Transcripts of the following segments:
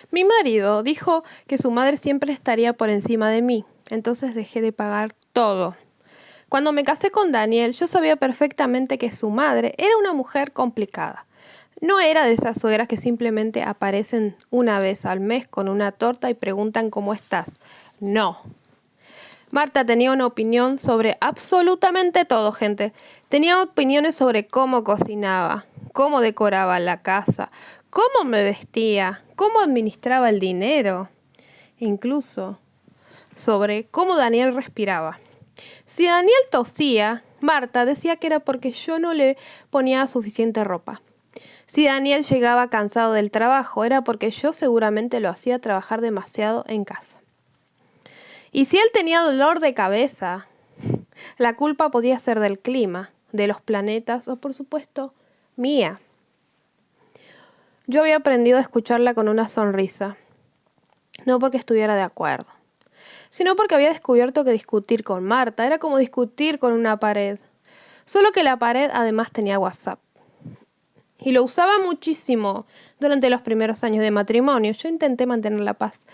Mi marido dijo que su madre siempre estaría por encima de mí, entonces dejé de pagar todo. Cuando me casé con Daniel, yo sabía perfectamente que su madre era una mujer complicada. No era de esas suegras que simplemente aparecen una vez al mes con una torta y preguntan cómo estás. No. Marta tenía una opinión sobre absolutamente todo, gente. Tenía opiniones sobre cómo cocinaba, cómo decoraba la casa, cómo me vestía, cómo administraba el dinero, incluso sobre cómo Daniel respiraba. Si Daniel tosía, Marta decía que era porque yo no le ponía suficiente ropa. Si Daniel llegaba cansado del trabajo, era porque yo seguramente lo hacía trabajar demasiado en casa. Y si él tenía dolor de cabeza, la culpa podía ser del clima, de los planetas o, por supuesto, mía. Yo había aprendido a escucharla con una sonrisa, no porque estuviera de acuerdo, sino porque había descubierto que discutir con Marta era como discutir con una pared, solo que la pared además tenía WhatsApp. Y lo usaba muchísimo durante los primeros años de matrimonio. Yo intenté mantener la paz.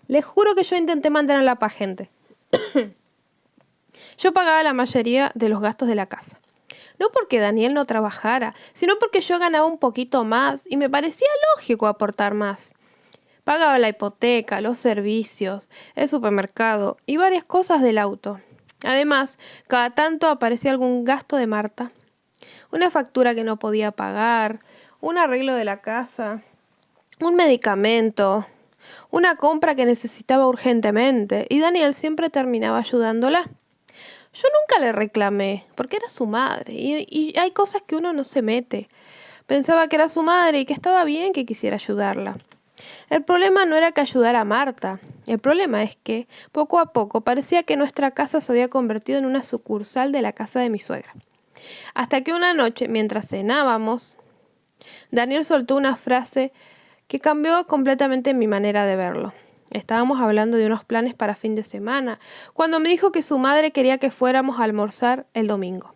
Les juro que yo intenté mantener la paz, gente. Yo pagaba la mayoría de los gastos de la casa. No porque Daniel no trabajara, sino porque yo ganaba un poquito más y me parecía lógico aportar más. Pagaba la hipoteca, los servicios, el supermercado y varias cosas del auto. Además, cada tanto aparecía algún gasto de Marta. Una factura que no podía pagar, un arreglo de la casa, un medicamento, una compra que necesitaba urgentemente, y Daniel siempre terminaba ayudándola. Yo nunca le reclamé, porque era su madre, y hay cosas que uno no se mete. Pensaba que era su madre y que estaba bien que quisiera ayudarla. El problema no era que ayudara a Marta. El problema es que, poco a poco, parecía que nuestra casa se había convertido en una sucursal de la casa de mi suegra. Hasta que una noche, mientras cenábamos, Daniel soltó una frase que cambió completamente mi manera de verlo. Estábamos hablando de unos planes para fin de semana, cuando me dijo que su madre quería que fuéramos a almorzar el domingo.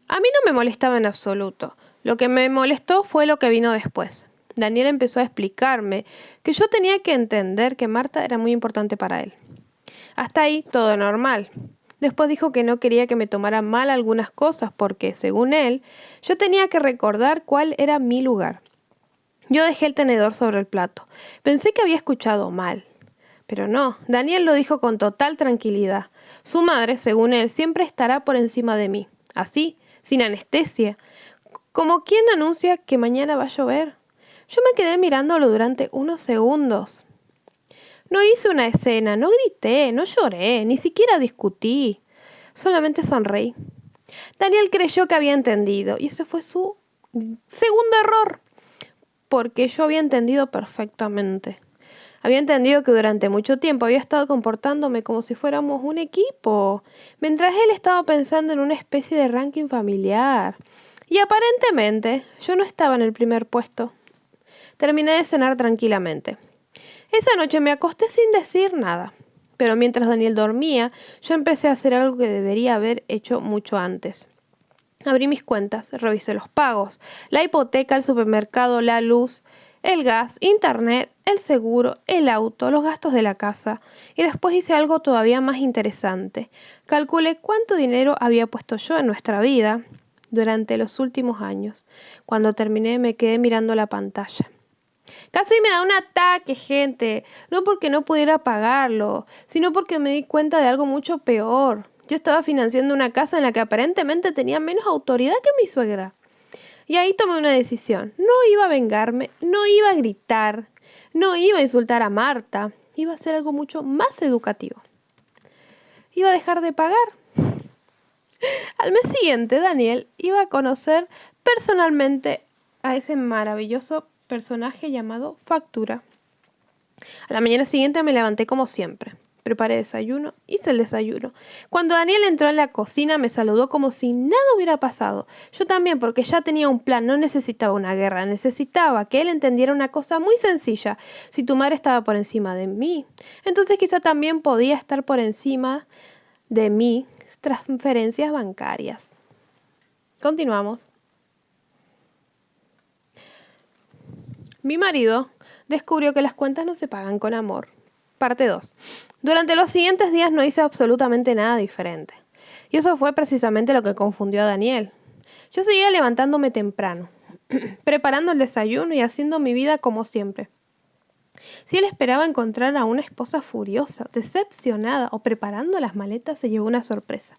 A mí no me molestaba en absoluto. Lo que me molestó fue lo que vino después. Daniel empezó a explicarme que yo tenía que entender que Marta era muy importante para él. Hasta ahí todo normal. Después dijo que no quería que me tomara mal algunas cosas porque, según él, yo tenía que recordar cuál era mi lugar. Yo dejé el tenedor sobre el plato. Pensé que había escuchado mal. Pero no, Daniel lo dijo con total tranquilidad. Su madre, según él, siempre estará por encima de mí. Así, sin anestesia. Como quien anuncia que mañana va a llover. Yo me quedé mirándolo durante unos segundos. No hice una escena, no grité, no lloré, ni siquiera discutí. Solamente sonreí. Daniel creyó que había entendido y ese fue su segundo error, porque yo había entendido perfectamente. Había entendido que durante mucho tiempo había estado comportándome como si fuéramos un equipo, mientras él estaba pensando en una especie de ranking familiar. Y aparentemente yo no estaba en el primer puesto. Terminé de cenar tranquilamente. Esa noche me acosté sin decir nada, pero mientras Daniel dormía, yo empecé a hacer algo que debería haber hecho mucho antes. Abrí mis cuentas, revisé los pagos, la hipoteca, el supermercado, la luz, el gas, internet, el seguro, el auto, los gastos de la casa. Y después hice algo todavía más interesante. Calculé cuánto dinero había puesto yo en nuestra vida durante los últimos años. Cuando terminé me quedé mirando la pantalla. Casi me da un ataque, gente. No porque no pudiera pagarlo, sino porque me di cuenta de algo mucho peor. Yo estaba financiando una casa en la que aparentemente tenía menos autoridad que mi suegra. Y ahí tomé una decisión. No iba a vengarme, no iba a gritar, no iba a insultar a Marta. Iba a hacer algo mucho más educativo. Iba a dejar de pagar. Al mes siguiente, Daniel iba a conocer personalmente a ese maravilloso personaje llamado Factura. A la mañana siguiente me levanté como siempre. Preparé desayuno, hice el desayuno. Cuando Daniel entró en la cocina me saludó como si nada hubiera pasado. Yo también, porque ya tenía un plan, no necesitaba una guerra, necesitaba que él entendiera una cosa muy sencilla. Si tu madre estaba por encima de mí, entonces quizá también podía estar por encima de mis transferencias bancarias. Continuamos. Mi marido descubrió que las cuentas no se pagan con amor. Parte 2. Durante los siguientes días no hice absolutamente nada diferente. Y eso fue precisamente lo que confundió a Daniel. Yo seguía levantándome temprano, preparando el desayuno y haciendo mi vida como siempre. Si él esperaba encontrar a una esposa furiosa, decepcionada o preparando las maletas, se llevó una sorpresa.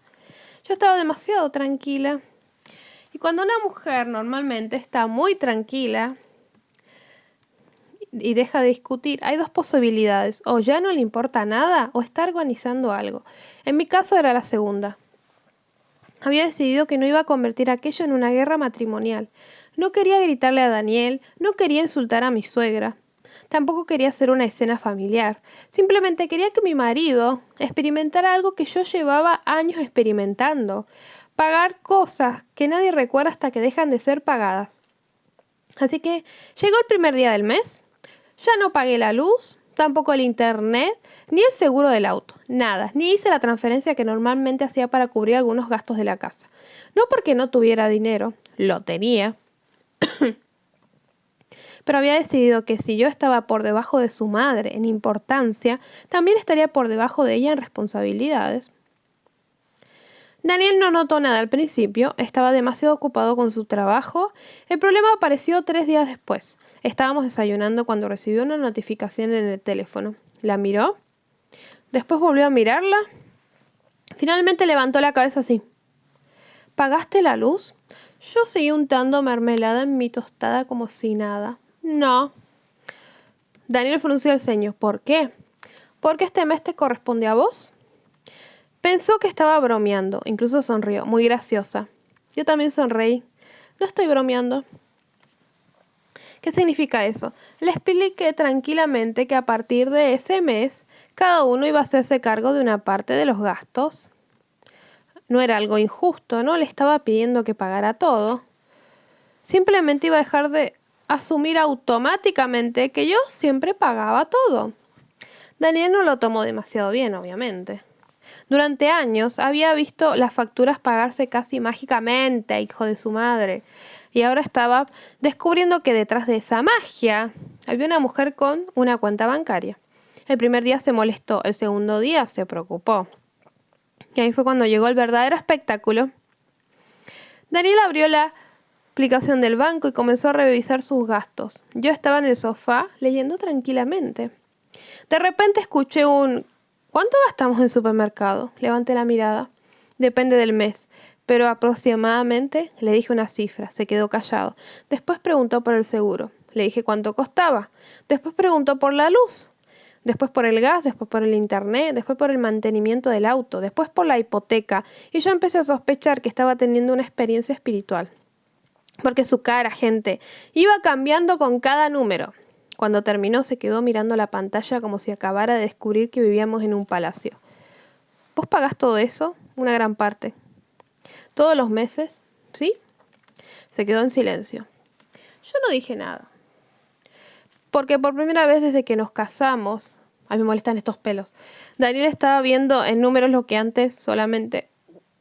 Yo estaba demasiado tranquila. Y cuando una mujer normalmente está muy tranquila y deja de discutir, hay dos posibilidades: o ya no le importa nada o está organizando algo. En mi caso era la segunda. Había decidido que no iba a convertir aquello en una guerra matrimonial. No quería gritarle a Daniel, no quería insultar a mi suegra. Tampoco quería hacer una escena familiar. Simplemente quería que mi marido experimentara algo que yo llevaba años experimentando. Pagar cosas que nadie recuerda hasta que dejan de ser pagadas. Así que llegó el primer día del mes. Ya no pagué la luz, tampoco el internet, ni el seguro del auto. Nada, ni hice la transferencia que normalmente hacía para cubrir algunos gastos de la casa. No porque no tuviera dinero, lo tenía. Pero había decidido que si yo estaba por debajo de su madre en importancia, también estaría por debajo de ella en responsabilidades. Daniel no notó nada al principio, estaba demasiado ocupado con su trabajo. El problema apareció 3 días después. Estábamos desayunando cuando recibió una notificación en el teléfono. La miró, después volvió a mirarla. Finalmente levantó la cabeza así. ¿Pagaste la luz? Yo seguí untando mermelada en mi tostada como si nada. No. Daniel frunció el ceño. ¿Por qué? ¿Porque este mes te corresponde a vos? Pensó que estaba bromeando, incluso sonrió, muy graciosa. Yo también sonreí. No estoy bromeando. ¿Qué significa eso? Le expliqué tranquilamente que a partir de ese mes, cada uno iba a hacerse cargo de una parte de los gastos. No era algo injusto, no le estaba pidiendo que pagara todo. Simplemente iba a dejar de asumir automáticamente que yo siempre pagaba todo. Daniel no lo tomó demasiado bien, obviamente. Durante años había visto las facturas pagarse casi mágicamente, hijo de su madre. Y ahora estaba descubriendo que detrás de esa magia había una mujer con una cuenta bancaria. El primer día se molestó, el segundo día se preocupó. Y ahí fue cuando llegó el verdadero espectáculo. Daniel abrió la aplicación del banco y comenzó a revisar sus gastos. Yo estaba en el sofá leyendo tranquilamente. De repente escuché un ¿cuánto gastamos en supermercado? Levanté la mirada. Depende del mes, pero aproximadamente le dije una cifra. Se quedó callado. Después preguntó por el seguro. Le dije cuánto costaba. Después preguntó por la luz. Después por el gas, después por el internet, después por el mantenimiento del auto, después por la hipoteca. Y yo empecé a sospechar que estaba teniendo una experiencia espiritual. Porque su cara, gente, iba cambiando con cada número. Cuando terminó se quedó mirando la pantalla como si acabara de descubrir que vivíamos en un palacio. ¿Vos pagás todo eso? Una gran parte. ¿Todos los meses? ¿Sí? Se quedó en silencio. Yo no dije nada. Porque por primera vez desde que nos casamos, a mí me molestan estos pelos, Daniel estaba viendo en números lo que antes solamente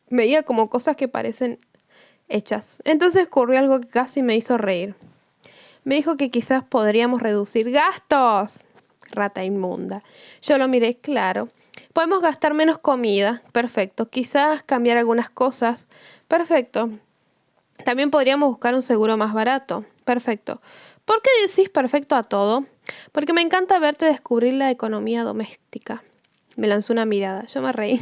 veía como cosas que parecen hechas. Entonces ocurrió algo que casi me hizo reír. Me dijo que quizás podríamos reducir gastos. Rata inmunda. Yo lo miré, claro. Podemos gastar menos comida. Perfecto. Quizás cambiar algunas cosas. Perfecto. También podríamos buscar un seguro más barato. Perfecto. ¿Por qué decís perfecto a todo? Porque me encanta verte descubrir la economía doméstica. Me lanzó una mirada. Yo me reí.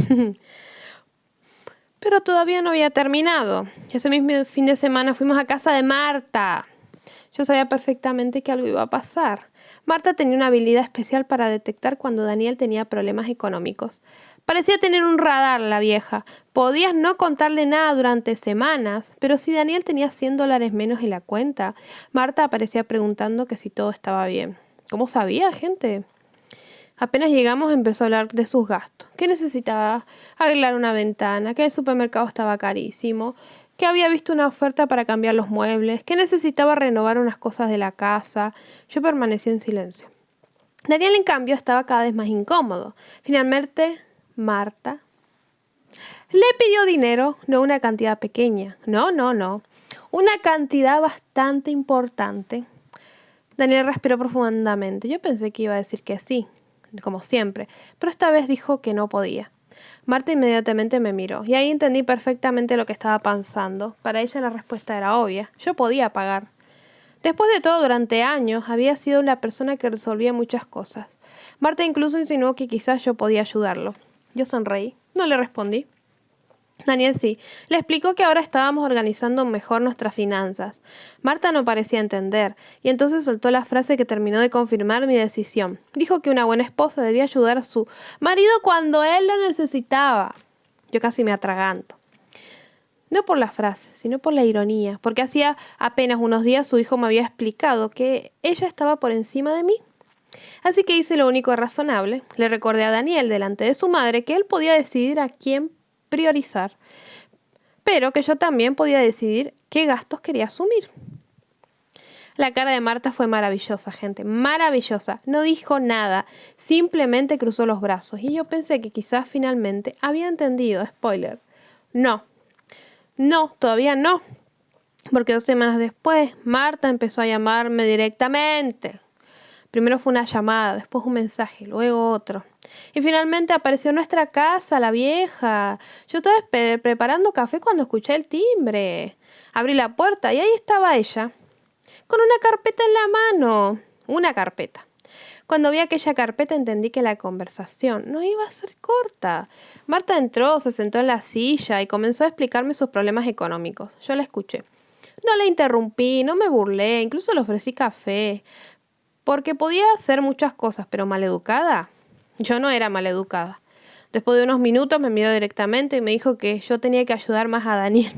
Pero todavía no había terminado. Ese mismo fin de semana fuimos a casa de Marta. Yo sabía perfectamente que algo iba a pasar. Marta tenía una habilidad especial para detectar cuando Daniel tenía problemas económicos. Parecía tener un radar la vieja. Podías no contarle nada durante semanas, pero si Daniel tenía $100 menos en la cuenta, Marta aparecía preguntando que si todo estaba bien. ¿Cómo sabía, gente? Apenas llegamos empezó a hablar de sus gastos, que necesitaba arreglar una ventana, que el supermercado estaba carísimo, que había visto una oferta para cambiar los muebles, que necesitaba renovar unas cosas de la casa. Yo permanecí en silencio. Daniel, en cambio, estaba cada vez más incómodo. Finalmente, Marta le pidió dinero, no una cantidad pequeña, no, una cantidad bastante importante. Daniel respiró profundamente. Yo pensé que iba a decir que sí, como siempre, pero esta vez dijo que no podía. Marta inmediatamente me miró, y ahí entendí perfectamente lo que estaba pensando. Para ella la respuesta era obvia. Yo podía pagar. Después de todo, durante años, había sido la persona que resolvía muchas cosas. Marta incluso insinuó que quizás yo podía ayudarlo. Yo sonreí. No le respondí. Daniel sí. Le explicó que ahora estábamos organizando mejor nuestras finanzas. Marta no parecía entender, y entonces soltó la frase que terminó de confirmar mi decisión. Dijo que una buena esposa debía ayudar a su marido cuando él lo necesitaba. Yo casi me atraganto. No por la frase, sino por la ironía, porque hacía apenas unos días su hijo me había explicado que ella estaba por encima de mí. Así que hice lo único razonable. Le recordé a Daniel delante de su madre que él podía decidir a quién priorizar, pero que yo también podía decidir qué gastos quería asumir. La cara de Marta fue maravillosa, gente, maravillosa. No dijo nada, simplemente cruzó los brazos y yo pensé que quizás finalmente había entendido. Spoiler. No, todavía no. Porque 2 semanas después, Marta empezó a llamarme directamente. Primero fue una llamada, después un mensaje, luego otro. Y finalmente apareció en nuestra casa, la vieja. Yo estaba preparando café cuando escuché el timbre. Abrí la puerta y ahí estaba ella, con una carpeta en la mano. Una carpeta. Cuando vi aquella carpeta entendí que la conversación no iba a ser corta. Marta entró, se sentó en la silla y comenzó a explicarme sus problemas económicos. Yo la escuché. No le interrumpí, no me burlé, incluso le ofrecí café, porque podía hacer muchas cosas, pero maleducada. Yo no era maleducada. Después de unos minutos me miró directamente y me dijo que yo tenía que ayudar más a Daniel.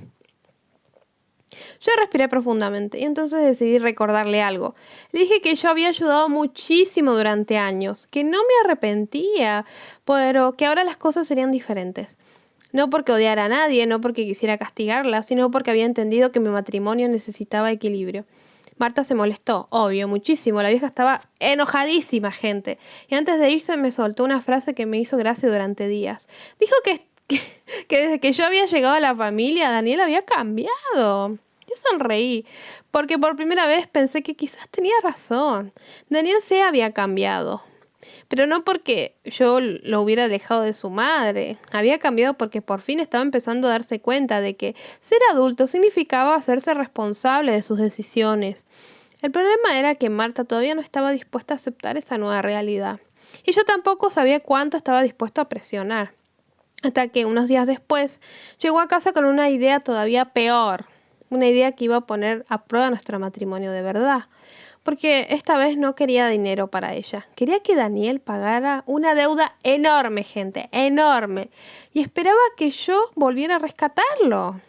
Yo respiré profundamente y entonces decidí recordarle algo. Le dije que yo había ayudado muchísimo durante años, que no me arrepentía, pero que ahora las cosas serían diferentes. No porque odiara a nadie, no porque quisiera castigarla, sino porque había entendido que mi matrimonio necesitaba equilibrio. Marta se molestó, obvio, muchísimo. La vieja estaba enojadísima, gente. Y antes de irse me soltó una frase que me hizo gracia durante días. Dijo que desde que yo había llegado a la familia, Daniel había cambiado. Yo sonreí, porque por primera vez pensé que quizás tenía razón. Daniel se había cambiado. Pero no porque yo lo hubiera alejado de su madre. Había cambiado porque por fin estaba empezando a darse cuenta de que ser adulto significaba hacerse responsable de sus decisiones. El problema era que Marta todavía no estaba dispuesta a aceptar esa nueva realidad. Y yo tampoco sabía cuánto estaba dispuesto a presionar. Hasta que unos días después llegó a casa con una idea todavía peor. Una idea que iba a poner a prueba nuestro matrimonio de verdad. Porque esta vez no quería dinero para ella. Quería que Daniel pagara una deuda enorme, gente, enorme. Y esperaba que yo volviera a rescatarlo.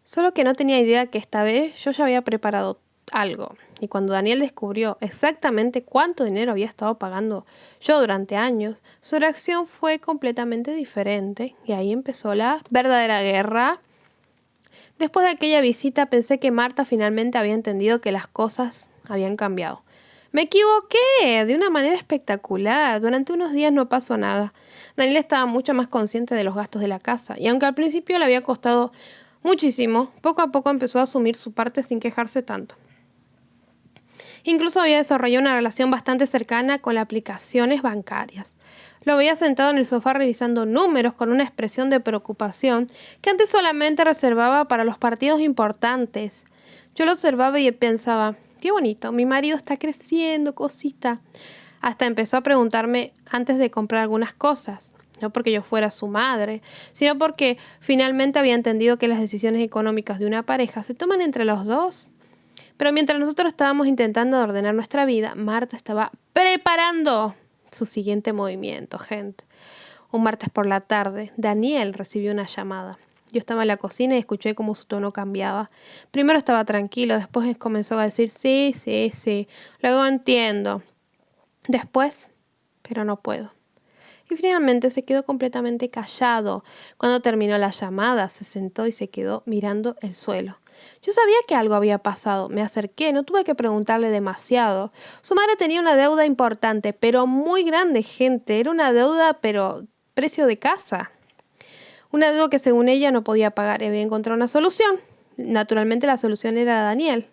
Solo que no tenía idea que esta vez yo ya había preparado algo. Y cuando Daniel descubrió exactamente cuánto dinero había estado pagando yo durante años, su reacción fue completamente diferente. Y ahí empezó la verdadera guerra. Después de aquella visita pensé que Marta finalmente había entendido que las cosas habían cambiado. Me equivoqué de una manera espectacular. Durante unos días no pasó nada. Daniel estaba mucho más consciente de los gastos de la casa, y aunque al principio le había costado muchísimo, poco a poco empezó a asumir su parte sin quejarse tanto. Incluso había desarrollado una relación bastante cercana con las aplicaciones bancarias. Lo veía sentado en el sofá revisando números con una expresión de preocupación que antes solamente reservaba para los partidos importantes. Yo lo observaba y pensaba, qué bonito, mi marido está creciendo, cosita. Hasta empezó a preguntarme antes de comprar algunas cosas. No porque yo fuera su madre, sino porque finalmente había entendido que las decisiones económicas de una pareja se toman entre los dos. Pero mientras nosotros estábamos intentando ordenar nuestra vida, Marta estaba preparando su siguiente movimiento, gente. Un martes por la tarde, Daniel recibió una llamada. Yo estaba en la cocina y escuché cómo su tono cambiaba. Primero estaba tranquilo, después comenzó a decir sí, sí, sí. Luego entiendo. Después, pero no puedo. Y finalmente se quedó completamente callado. Cuando terminó la llamada, se sentó y se quedó mirando el suelo. Yo sabía que algo había pasado. Me acerqué, no tuve que preguntarle demasiado. Su madre tenía una deuda importante, pero muy grande, gente. Era una deuda, pero precio de casa. Una deuda que según ella no podía pagar y había encontrado una solución. Naturalmente la solución era Daniel.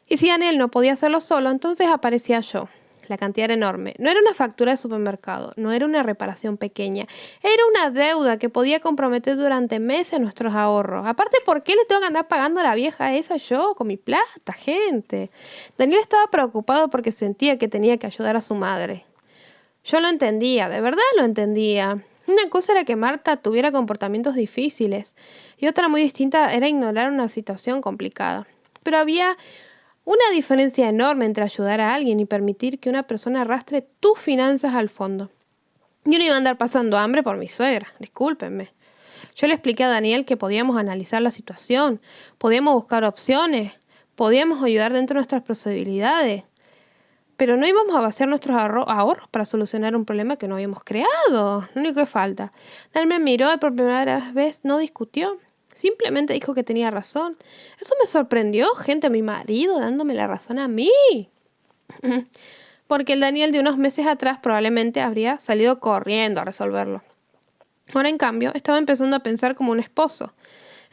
Y si Daniel no podía hacerlo solo, entonces aparecía yo. La cantidad era enorme. No era una factura de supermercado, no era una reparación pequeña. Era una deuda que podía comprometer durante meses nuestros ahorros. Aparte, ¿por qué le tengo que andar pagando a la vieja esa yo con mi plata, gente? Daniel estaba preocupado porque sentía que tenía que ayudar a su madre. Yo lo entendía, de verdad lo entendía. Una cosa era que Marta tuviera comportamientos difíciles y otra muy distinta era ignorar una situación complicada. Pero había una diferencia enorme entre ayudar a alguien y permitir que una persona arrastre tus finanzas al fondo. Yo no iba a andar pasando hambre por mi suegra, discúlpenme. Yo le expliqué a Daniel que podíamos analizar la situación, podíamos buscar opciones, podíamos ayudar dentro de nuestras posibilidades, pero no íbamos a vaciar nuestros ahorros para solucionar un problema que no habíamos creado. Lo único que falta. Daniel me miró y por primera vez no discutió. Simplemente dijo que tenía razón. Eso me sorprendió, gente, mi marido dándome la razón a mí. Porque el Daniel de unos meses atrás probablemente habría salido corriendo a resolverlo. Ahora, en cambio, estaba empezando a pensar como un esposo.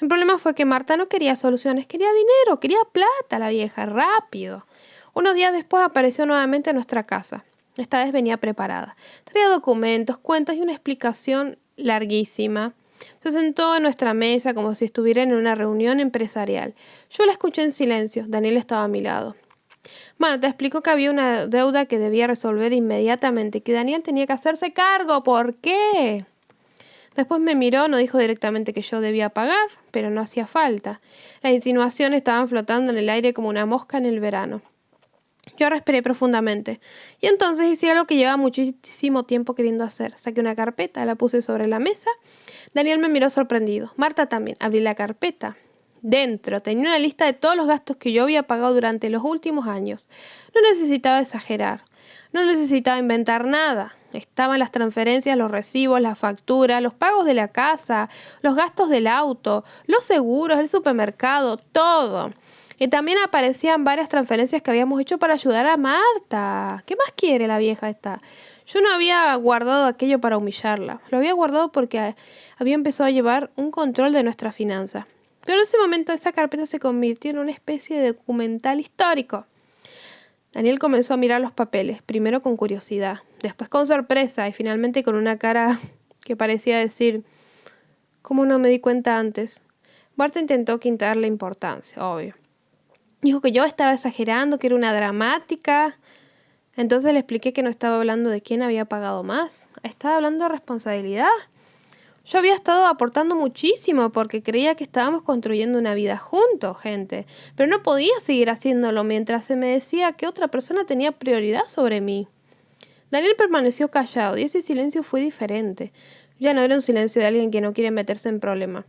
El problema fue que Marta no quería soluciones, quería dinero, quería plata, la vieja, rápido. Unos días después apareció nuevamente en nuestra casa. Esta vez venía preparada. Traía documentos, cuentas y una explicación larguísima. Se sentó en nuestra mesa como si estuviera en una reunión empresarial. Yo la escuché en silencio. Daniel estaba a mi lado. Marta explicó que había una deuda que debía resolver inmediatamente, que Daniel tenía que hacerse cargo. ¿Por qué? Después me miró, no dijo directamente que yo debía pagar, pero no hacía falta. Las insinuaciones estaban flotando en el aire como una mosca en el verano. Yo respiré profundamente y entonces hice algo que llevaba muchísimo tiempo queriendo hacer. Saqué una carpeta, la puse sobre la mesa. Daniel me miró sorprendido. Marta también. Abrí la carpeta. Dentro tenía una lista de todos los gastos que yo había pagado durante los últimos años. No necesitaba exagerar. No necesitaba inventar nada. Estaban las transferencias, los recibos, las facturas, los pagos de la casa, los gastos del auto, los seguros, el supermercado, todo. Y también aparecían varias transferencias que habíamos hecho para ayudar a Marta. ¿Qué más quiere la vieja esta? Yo no había guardado aquello para humillarla. Lo había guardado porque había empezado a llevar un control de nuestra finanza. Pero en ese momento esa carpeta se convirtió en una especie de documental histórico. Daniel comenzó a mirar los papeles, primero con curiosidad, después con sorpresa y finalmente con una cara que parecía decir, ¿cómo no me di cuenta antes? Marta intentó quitarle importancia, obvio. Dijo que yo estaba exagerando, que era una dramática. Entonces le expliqué que no estaba hablando de quién había pagado más. Estaba hablando de responsabilidad. Yo había estado aportando muchísimo porque creía que estábamos construyendo una vida juntos, gente. Pero no podía seguir haciéndolo mientras se me decía que otra persona tenía prioridad sobre mí. Daniel permaneció callado y ese silencio fue diferente. Ya no era un silencio de alguien que no quiere meterse en problemas.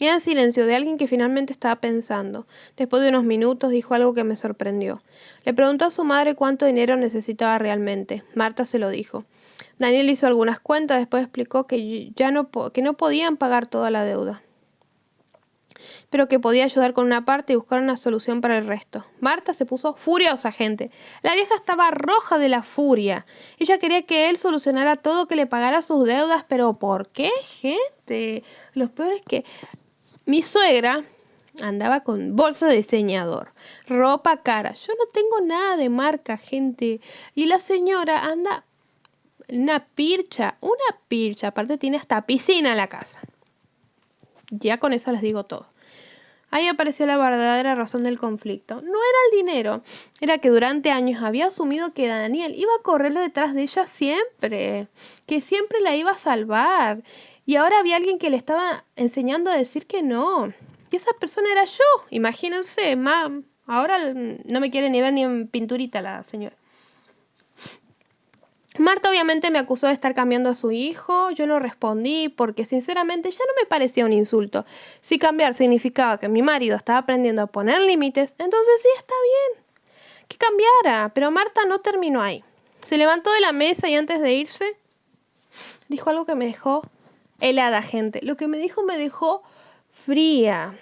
Era el silencio de alguien que finalmente estaba pensando. Después de unos minutos dijo algo que me sorprendió. Le preguntó a su madre cuánto dinero necesitaba realmente. Marta se lo dijo. Daniel hizo algunas cuentas, después explicó que que no podían pagar toda la deuda, pero que podía ayudar con una parte y buscar una solución para el resto. Marta se puso furiosa, gente. La vieja estaba roja de la furia. Ella quería que él solucionara todo, que le pagara sus deudas, pero ¿por qué, gente? Lo peor es que mi suegra andaba con bolso de diseñador, ropa cara. Yo no tengo nada de marca, gente. Y la señora anda una pircha. Aparte tiene hasta piscina en la casa. Ya con eso les digo todo. Ahí apareció la verdadera razón del conflicto. No era el dinero, era que durante años había asumido que Daniel iba a correr detrás de ella siempre, que siempre la iba a salvar. Y ahora había alguien que le estaba enseñando a decir que no. Y esa persona era yo, imagínense, ahora no me quiere ni ver ni en pinturita la señora. Marta obviamente me acusó de estar cambiando a su hijo. Yo no respondí porque sinceramente ya no me parecía un insulto. Si cambiar significaba que mi marido estaba aprendiendo a poner límites, entonces sí, está bien que cambiara. Pero Marta no terminó ahí. Se levantó de la mesa y antes de irse dijo algo que me dejó helada, gente. Lo que me dejó fría.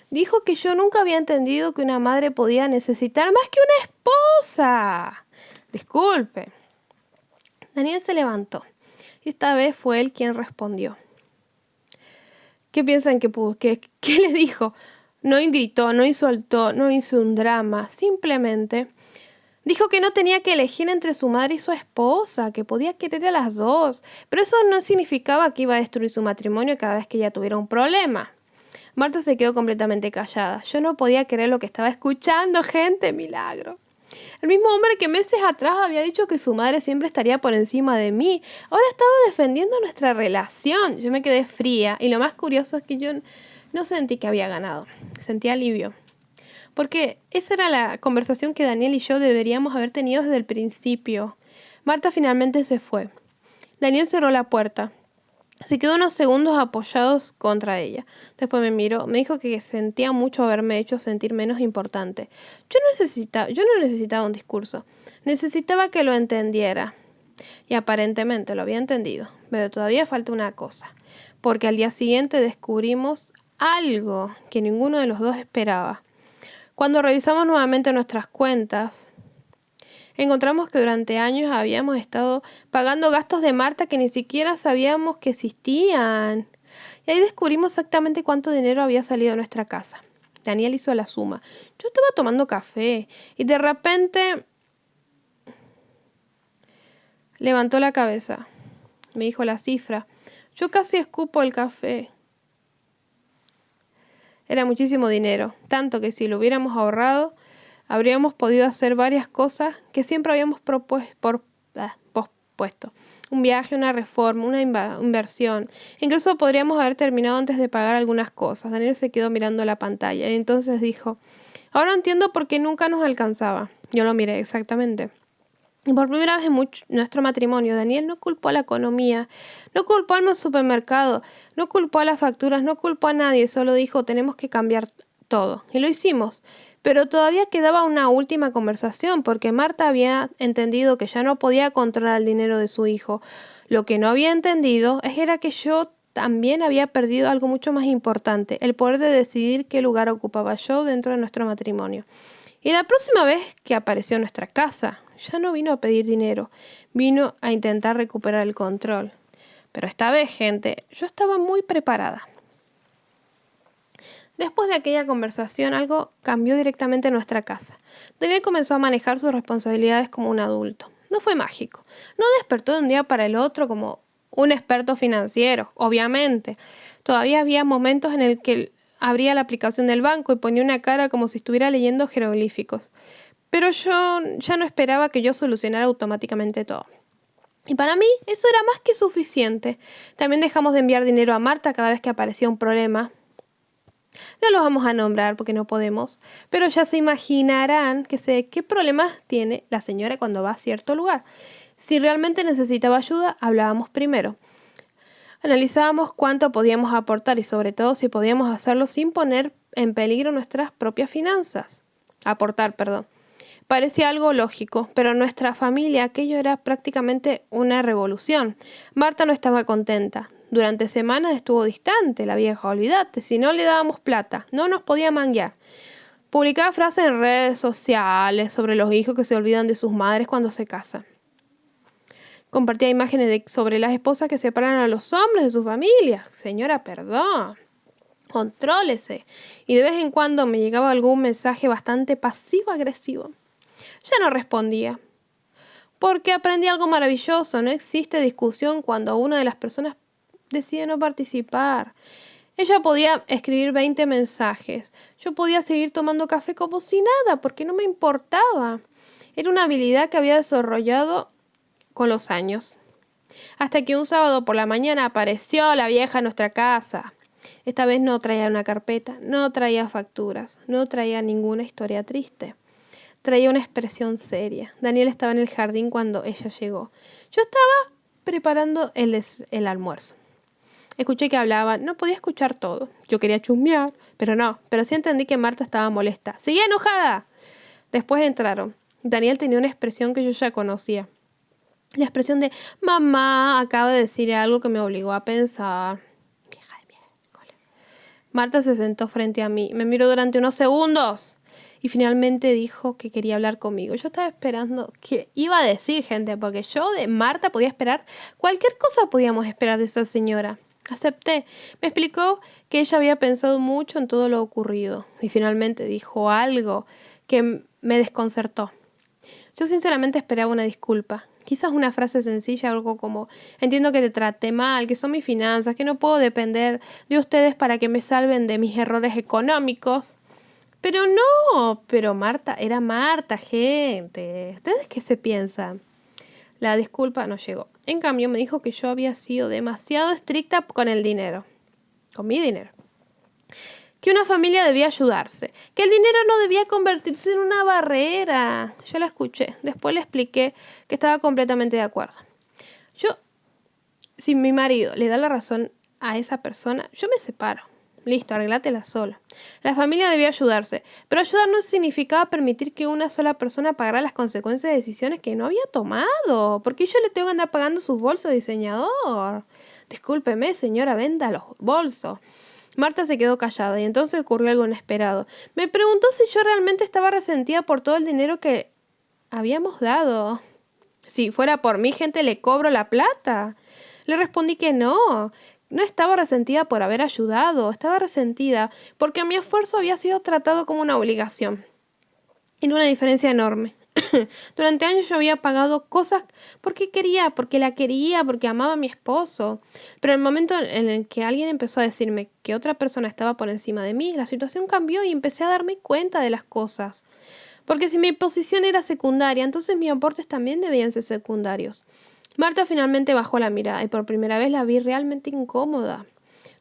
Dijo que yo nunca había entendido que una madre podía necesitar más que una esposa. Disculpe. Daniel se levantó y esta vez fue él quien respondió. ¿Qué piensan que pudo? ¿Qué le dijo? No gritó, no insultó, no hizo un drama. Simplemente dijo que no tenía que elegir entre su madre y su esposa, que podía querer a las dos. Pero eso no significaba que iba a destruir su matrimonio cada vez que ella tuviera un problema. Marta se quedó completamente callada. Yo no podía creer lo que estaba escuchando, gente, milagro. El mismo hombre que meses atrás había dicho que su madre siempre estaría por encima de mí, ahora estaba defendiendo nuestra relación. Yo me quedé fría y lo más curioso es que yo no sentí que había ganado. Sentí alivio. Porque esa era la conversación que Daniel y yo deberíamos haber tenido desde el principio. Marta finalmente se fue. Daniel cerró la puerta. Se quedó unos segundos apoyados contra ella. Después me miró, me dijo que sentía mucho haberme hecho sentir menos importante. Yo no necesitaba un discurso. Necesitaba que lo entendiera. Y aparentemente lo había entendido. Pero todavía falta una cosa. Porque al día siguiente descubrimos algo que ninguno de los dos esperaba. Cuando revisamos nuevamente nuestras cuentas, encontramos que durante años habíamos estado pagando gastos de Marta que ni siquiera sabíamos que existían. Y ahí descubrimos exactamente cuánto dinero había salido de nuestra casa. Daniel hizo la suma. Yo estaba tomando café y de repente levantó la cabeza. Me dijo la cifra. Yo casi escupo el café. Era muchísimo dinero, tanto que si lo hubiéramos ahorrado, habríamos podido hacer varias cosas que siempre habíamos pospuesto. Un viaje, una reforma, una inversión. Incluso podríamos haber terminado antes de pagar algunas cosas. Daniel se quedó mirando la pantalla y entonces dijo, ahora entiendo por qué nunca nos alcanzaba. Yo lo miré exactamente. Y por primera vez en nuestro matrimonio, Daniel no culpó a la economía, no culpó al supermercado, no culpó a las facturas, no culpó a nadie, solo dijo, tenemos que cambiar todo. Y lo hicimos. Pero todavía quedaba una última conversación, porque Marta había entendido que ya no podía controlar el dinero de su hijo. Lo que no había entendido era que yo también había perdido algo mucho más importante, el poder de decidir qué lugar ocupaba yo dentro de nuestro matrimonio. Y la próxima vez que apareció en nuestra casa, ya no vino a pedir dinero, vino a intentar recuperar el control. Pero esta vez, gente, yo estaba muy preparada. Después de aquella conversación, algo cambió directamente en nuestra casa. Daniel comenzó a manejar sus responsabilidades como un adulto. No fue mágico. No despertó de un día para el otro como un experto financiero, obviamente. Todavía había momentos en el que abría la aplicación del banco y ponía una cara como si estuviera leyendo jeroglíficos. Pero yo ya no esperaba que yo solucionara automáticamente todo. Y para mí eso era más que suficiente. También dejamos de enviar dinero a Marta cada vez que aparecía un problema. No los vamos a nombrar porque no podemos, pero ya se imaginarán qué problemas tiene la señora cuando va a cierto lugar. Si realmente necesitaba ayuda, hablábamos primero. Analizábamos cuánto podíamos aportar y sobre todo si podíamos hacerlo sin poner en peligro nuestras propias finanzas. Aportar, perdón. Parecía algo lógico, pero en nuestra familia aquello era prácticamente una revolución. Marta no estaba contenta. Durante semanas estuvo distante, la vieja, olvídate, si no le dábamos plata, no nos podía manguear. Publicaba frases en redes sociales sobre los hijos que se olvidan de sus madres cuando se casan. Compartía imágenes sobre las esposas que separan a los hombres de sus familias. Señora, perdón. Contrólese. Y de vez en cuando me llegaba algún mensaje bastante pasivo-agresivo. Ya no respondía. Porque aprendí algo maravilloso. No existe discusión cuando una de las personas decide no participar. Ella podía escribir 20 mensajes. Yo podía seguir tomando café como si nada, porque no me importaba. Era una habilidad que había desarrollado con los años. Hasta que un sábado por la mañana apareció la vieja en nuestra casa. Esta vez no traía una carpeta, no traía facturas, no traía ninguna historia triste. Traía una expresión seria. Daniel estaba en el jardín cuando ella llegó. Yo estaba preparando el almuerzo. Escuché que hablaba, no podía escuchar todo. Yo quería chusmear, pero sí entendí que Marta estaba molesta. ¡Seguía enojada! Después entraron. Daniel tenía una expresión que yo ya conocía. La expresión de, mamá acaba de decir algo que me obligó a pensar. Vieja de miércoles. Marta se sentó frente a mí, me miró durante unos segundos y finalmente dijo que quería hablar conmigo. Yo estaba esperando qué iba a decir, gente, porque yo de Marta podía esperar, cualquier cosa podíamos esperar de esa señora. Acepté. Me explicó que ella había pensado mucho en todo lo ocurrido y finalmente dijo algo que me desconcertó. Yo sinceramente esperaba una disculpa. Quizás una frase sencilla, algo como, entiendo que te traté mal, que son mis finanzas, que no puedo depender de ustedes para que me salven de mis errores económicos. Pero no, pero Marta, era Marta, gente. ¿Ustedes qué se piensan? La disculpa no llegó. En cambio, me dijo que yo había sido demasiado estricta con el dinero, con mi dinero. Que una familia debía ayudarse, que el dinero no debía convertirse en una barrera. Yo la escuché, después le expliqué que estaba completamente de acuerdo. Yo, si mi marido le da la razón a esa persona, yo me separo. Listo, arreglátela sola. La familia debía ayudarse, pero ayudar no significaba permitir que una sola persona pagara las consecuencias de decisiones que no había tomado. Porque yo le tengo que andar pagando sus bolsos de diseñador. Discúlpeme, señora, venda los bolsos. Marta se quedó callada y entonces ocurrió algo inesperado. Me preguntó si yo realmente estaba resentida por todo el dinero que habíamos dado. Si fuera por mí, gente, le cobro la plata. Le respondí que no. No estaba resentida por haber ayudado, estaba resentida porque mi esfuerzo había sido tratado como una obligación. Era una diferencia enorme. Durante años yo había pagado cosas porque quería, porque la quería, porque amaba a mi esposo. Pero el momento en el que alguien empezó a decirme que otra persona estaba por encima de mí, la situación cambió y empecé a darme cuenta de las cosas. Porque si mi posición era secundaria, entonces mis aportes también debían ser secundarios. Marta finalmente bajó la mirada y por primera vez la vi realmente incómoda.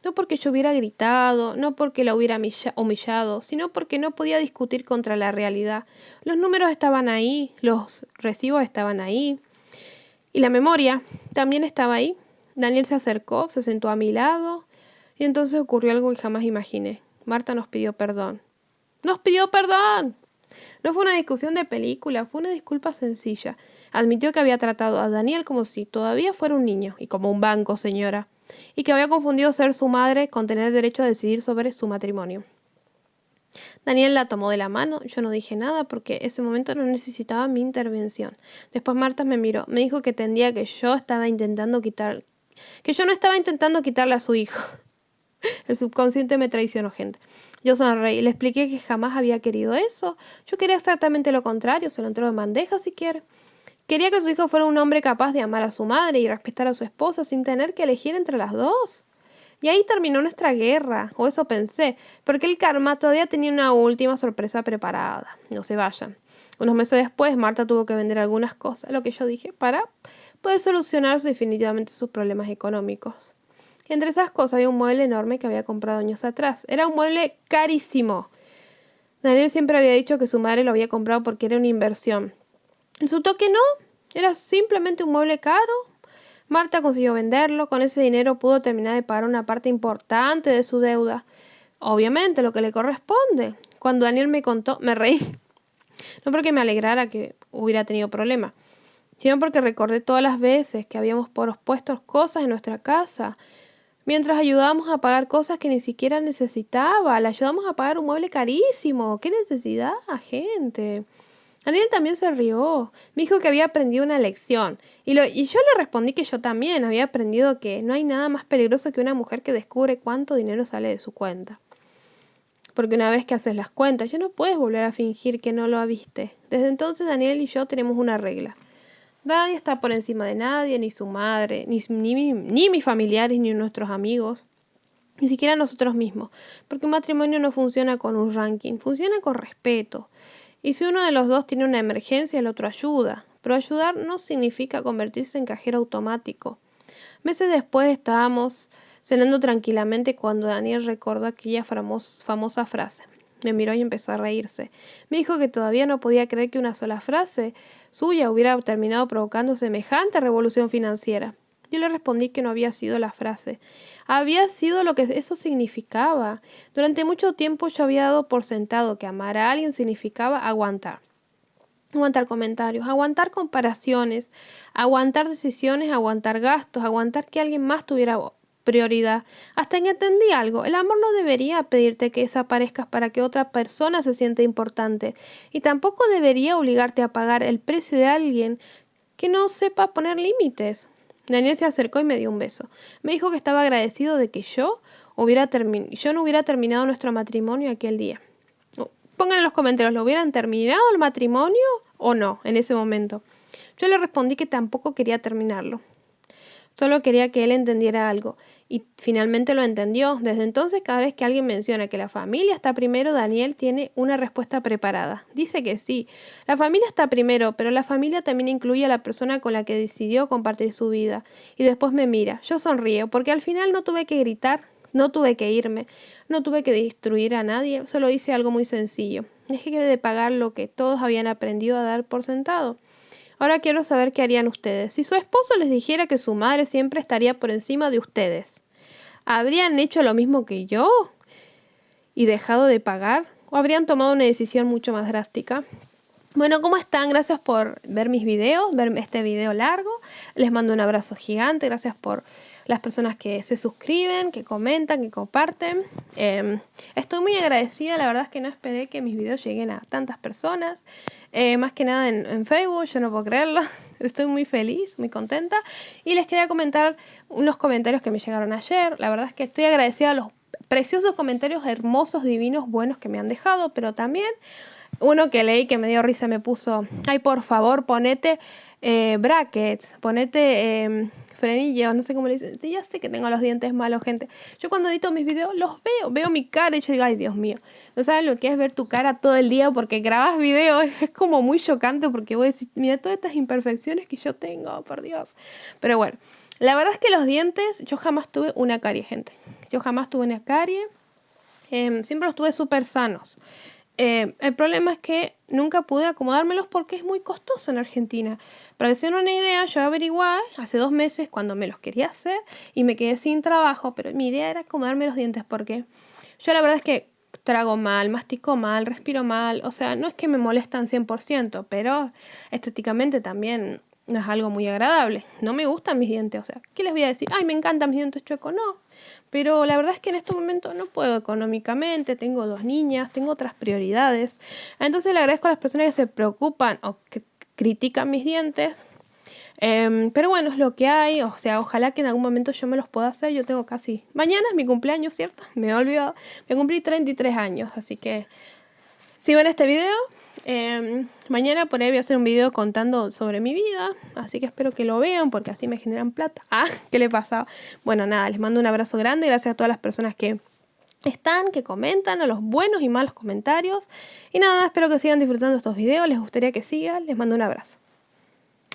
No porque yo hubiera gritado, no porque la hubiera humillado, sino porque no podía discutir contra la realidad. Los números estaban ahí, los recibos estaban ahí y la memoria también estaba ahí. Daniel se acercó, se sentó a mi lado y entonces ocurrió algo que jamás imaginé. Marta nos pidió perdón. ¡Nos pidió perdón! No fue una discusión de película, fue una disculpa sencilla. Admitió que había tratado a Daniel como si todavía fuera un niño y como un banco, señora, y que había confundido ser su madre con tener derecho a decidir sobre su matrimonio. Daniel la tomó de la mano, yo no dije nada porque ese momento no necesitaba mi intervención. Después Marta me miró, me dijo que entendía que yo no estaba intentando quitarle a su hijo. El subconsciente me traicionó, gente. Yo sonreí, le expliqué que jamás había querido eso. Yo quería exactamente lo contrario, se lo entró de bandeja si quiere. Quería que su hijo fuera un hombre capaz de amar a su madre y respetar a su esposa sin tener que elegir entre las dos. Y ahí terminó nuestra guerra, o eso pensé, porque el karma todavía tenía una última sorpresa preparada. No se vayan. Unos meses después, Marta tuvo que vender algunas cosas, lo que yo dije, para poder solucionar definitivamente sus problemas económicos. Entre esas cosas había un mueble enorme que había comprado años atrás. Era un mueble carísimo. Daniel siempre había dicho que su madre lo había comprado porque era una inversión. Resultó que no, era simplemente un mueble caro. Marta consiguió venderlo, con ese dinero pudo terminar de pagar una parte importante de su deuda. Obviamente, lo que le corresponde. Cuando Daniel me contó, me reí. No porque me alegrara que hubiera tenido problemas, sino porque recordé todas las veces que habíamos pospuesto cosas en nuestra casa. Mientras ayudábamos a pagar cosas que ni siquiera necesitaba, le ayudamos a pagar un mueble carísimo. ¡Qué necesidad, gente! Daniel también se rió. Me dijo que había aprendido una lección. Y yo le respondí que yo también había aprendido que no hay nada más peligroso que una mujer que descubre cuánto dinero sale de su cuenta. Porque una vez que haces las cuentas, ya no puedes volver a fingir que no lo viste. Desde entonces Daniel y yo tenemos una regla. Nadie está por encima de nadie, ni su madre, ni mis familiares, ni nuestros amigos, ni siquiera nosotros mismos. Porque un matrimonio no funciona con un ranking, funciona con respeto. Y si uno de los dos tiene una emergencia, el otro ayuda. Pero ayudar no significa convertirse en cajero automático. Meses después estábamos cenando tranquilamente cuando Daniel recordó aquella famosa frase. Me miró y empezó a reírse. Me dijo que todavía no podía creer que una sola frase suya hubiera terminado provocando semejante revolución financiera. Yo le respondí que no había sido la frase. Había sido lo que eso significaba. Durante mucho tiempo yo había dado por sentado que amar a alguien significaba aguantar. Aguantar comentarios, aguantar comparaciones, aguantar decisiones, aguantar gastos, aguantar que alguien más tuviera prioridad. Hasta que entendí algo, el amor no debería pedirte que desaparezcas para que otra persona se sienta importante y tampoco debería obligarte a pagar el precio de alguien que no sepa poner límites. Daniel se acercó y me dio un beso. Me dijo que estaba agradecido de que yo no hubiera terminado nuestro matrimonio aquel día. Pongan en los comentarios, ¿lo hubieran terminado el matrimonio o no en ese momento? Yo le respondí que tampoco quería terminarlo. Solo quería que él entendiera algo. Y finalmente lo entendió. Desde entonces, cada vez que alguien menciona que la familia está primero, Daniel tiene una respuesta preparada. Dice que sí, la familia está primero, pero la familia también incluye a la persona con la que decidió compartir su vida. Y después me mira. Yo sonrío, porque al final no tuve que gritar, no tuve que irme, no tuve que destruir a nadie. Solo hice algo muy sencillo. Dejé de pagar lo que todos habían aprendido a dar por sentado. Ahora quiero saber qué harían ustedes. Si su esposo les dijera que su madre siempre estaría por encima de ustedes, ¿habrían hecho lo mismo que yo y dejado de pagar? ¿O habrían tomado una decisión mucho más drástica? Bueno, ¿cómo están? Gracias por ver mis videos, ver este video largo. Les mando un abrazo gigante. Gracias por las personas que se suscriben, que comentan, que comparten. Estoy muy agradecida. La verdad es que no esperé que mis videos lleguen a tantas personas. Más que nada en Facebook, yo no puedo creerlo. Estoy muy feliz, muy contenta. Y les quería comentar unos comentarios que me llegaron ayer. La verdad es que estoy agradecida a los preciosos comentarios hermosos, divinos, buenos que me han dejado, pero también uno que leí que me dio risa me puso, ay, por favor, ponete brackets, ponete frenillos, no sé cómo le dicen. Ya sé que tengo los dientes malos, gente. Yo cuando edito mis videos los veo mi cara y yo digo, ay, Dios mío. No saben lo que es ver tu cara todo el día porque grabas videos. Es como muy chocante porque vos decís, mira todas estas imperfecciones que yo tengo, por Dios. Pero bueno, la verdad es que los dientes, yo jamás tuve una carie, gente. Yo jamás tuve una carie. Siempre los tuve súper sanos. El problema es que nunca pude acomodármelos porque es muy costoso en Argentina. Para que se den una idea, yo averigué hace 2 meses cuando me los quería hacer y me quedé sin trabajo, pero mi idea era acomodarme los dientes porque yo la verdad es que trago mal, mastico mal, respiro mal, o sea, no es que me molestan 100%, pero estéticamente también no es algo muy agradable. No me gustan mis dientes, o sea, ¿qué les voy a decir? Ay, me encantan mis dientes chuecos, no. Pero la verdad es que en este momento no puedo económicamente, tengo 2 niñas, tengo otras prioridades. Entonces le agradezco a las personas que se preocupan o que critican mis dientes. Pero bueno, es lo que hay. O sea, ojalá que en algún momento yo me los pueda hacer. Yo tengo casi... Mañana es mi cumpleaños, ¿cierto? Me he olvidado. Me cumplí 33 años, así que si ven este video, mañana por ahí voy a hacer un video contando sobre mi vida, así que espero que lo vean porque así me generan plata. Ah, ¿qué le pasa? Bueno, nada, les mando un abrazo grande, gracias a todas las personas que están, que comentan, a los buenos y malos comentarios. Y nada, espero que sigan disfrutando estos videos, les gustaría que sigan, les mando un abrazo.